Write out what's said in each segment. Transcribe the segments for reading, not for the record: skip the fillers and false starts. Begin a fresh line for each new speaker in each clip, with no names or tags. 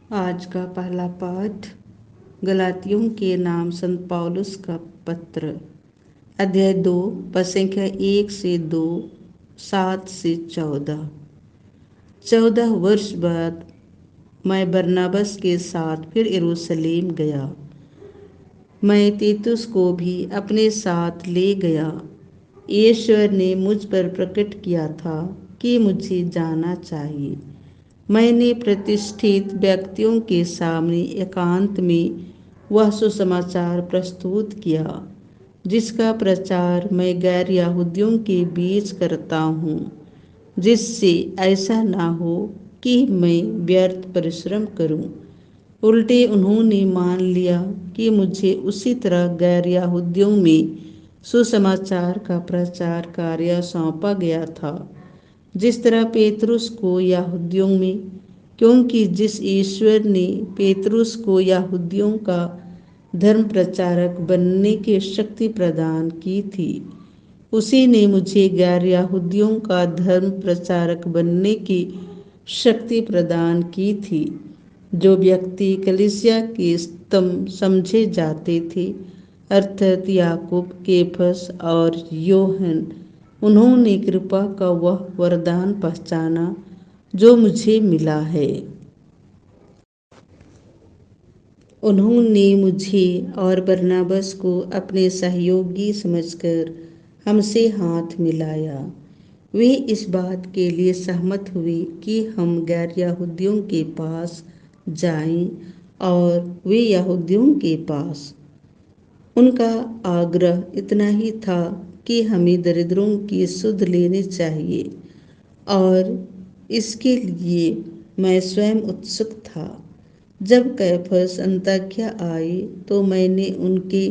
आज का पहला पाठ गलातियों के नाम संत पौलुस का पत्र, अध्याय 2, पद संख्या 1 से 2, 7 से 14। 14 वर्ष बाद मैं बरनबास के साथ फिर यरूशलेम गया। मैं तीतुस को भी अपने साथ ले गया। ईश्वर ने मुझ पर प्रकट किया था कि मुझे जाना चाहिए। मैंने प्रतिष्ठित व्यक्तियों के सामने एकांत में वह सुसमाचार प्रस्तुत किया जिसका प्रचार मैं गैर यहूदियों के बीच करता हूँ, जिससे ऐसा ना हो कि मैं व्यर्थ परिश्रम करूं। उल्टे उन्होंने मान लिया कि मुझे उसी तरह गैर यहूदियों में सुसमाचार का प्रचार कार्य सौंपा गया था जिस तरह पेतरुस को यहूदियों में, क्योंकि जिस ईश्वर ने पेतरुस को यहूदियों का धर्म प्रचारक बनने की शक्ति प्रदान की थी, उसी ने मुझे गैर यहूदियों का धर्म प्रचारक बनने की शक्ति प्रदान की थी। जो व्यक्ति कलीसिया के स्तंभ समझे जाते थे, अर्थात याकूब, केफस और योहन, उन्होंने कृपा का वह वरदान पहचाना जो मुझे मिला है। उन्होंने मुझे और बरनबास को अपने सहयोगी समझकर हमसे हाथ मिलाया। वे इस बात के लिए सहमत हुए कि हम गैर यहूदियों के पास जाएं और वे यहूदियों के पास। उनका आग्रह इतना ही था कि हमें दरिद्रों की सुध लेनी चाहिए और इसके लिए मैं स्वयं उत्सुक था। जब कैफस अंताख्या आए तो मैंने उनके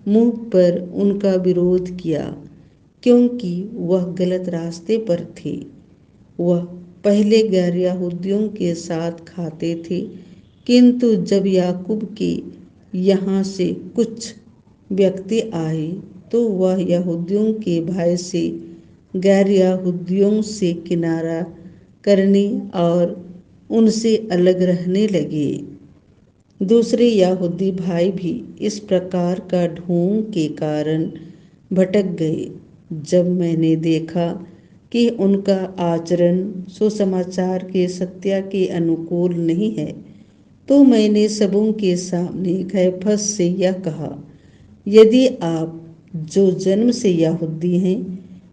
मुंह पर उनका विरोध किया, क्योंकि वह गलत रास्ते पर थे। वह पहले गैर यहूदियों के साथ खाते थे, किंतु जब याकूब के यहाँ से कुछ व्यक्ति आए तो वह यहूदियों के भय से गैर यहूदियों से किनारा करने और उनसे अलग रहने लगे। दूसरे यहूदी भाई भी इस प्रकार का ढोंग के कारण भटक गए। जब मैंने देखा कि उनका आचरण सुसमाचार के सत्य के अनुकूल नहीं है, तो मैंने सबों के सामने कैफस से यह कहा, यदि आप जो जन्म से यहूदी हैं,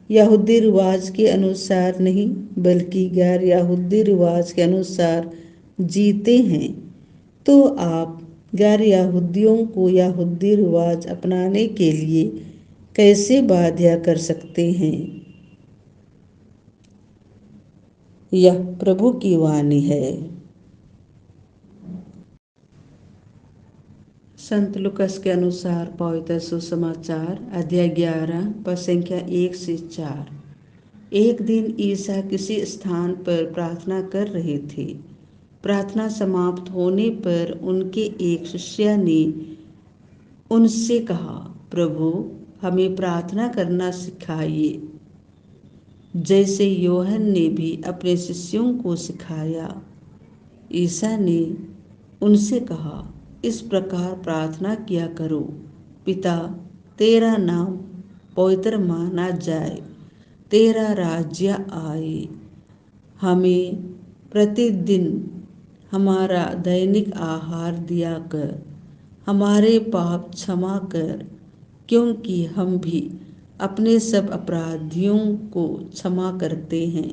यहूदी रिवाज के अनुसार नहीं बल्कि गैर यहूदी रिवाज के अनुसार जीते हैं, तो आप गैर यहूदियों को यहूदी रिवाज अपनाने के लिए कैसे बाध्य कर सकते हैं। यह प्रभु की वाणी है। संत लुकस के अनुसार पवित्र सुसमाचार, अध्याय 11, पद संख्या 1 से 4। एक दिन ईसा किसी स्थान पर प्रार्थना कर रहे थे। प्रार्थना समाप्त होने पर उनके एक शिष्य ने उनसे कहा, प्रभु, हमें प्रार्थना करना सिखाइए, जैसे योहन ने भी अपने शिष्यों को सिखाया। ईसा ने उनसे कहा, इस प्रकार प्रार्थना किया करो, पिता, तेरा नाम पवित्र माना जाए, तेरा राज्य आए, हमें प्रतिदिन हमारा दैनिक आहार दिया कर, हमारे पाप क्षमा कर, क्योंकि हम भी अपने सब अपराधियों को क्षमा करते हैं,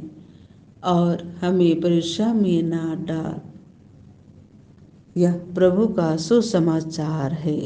और हमें परीक्षा में ना डाल। यह प्रभु का सुसमाचार है।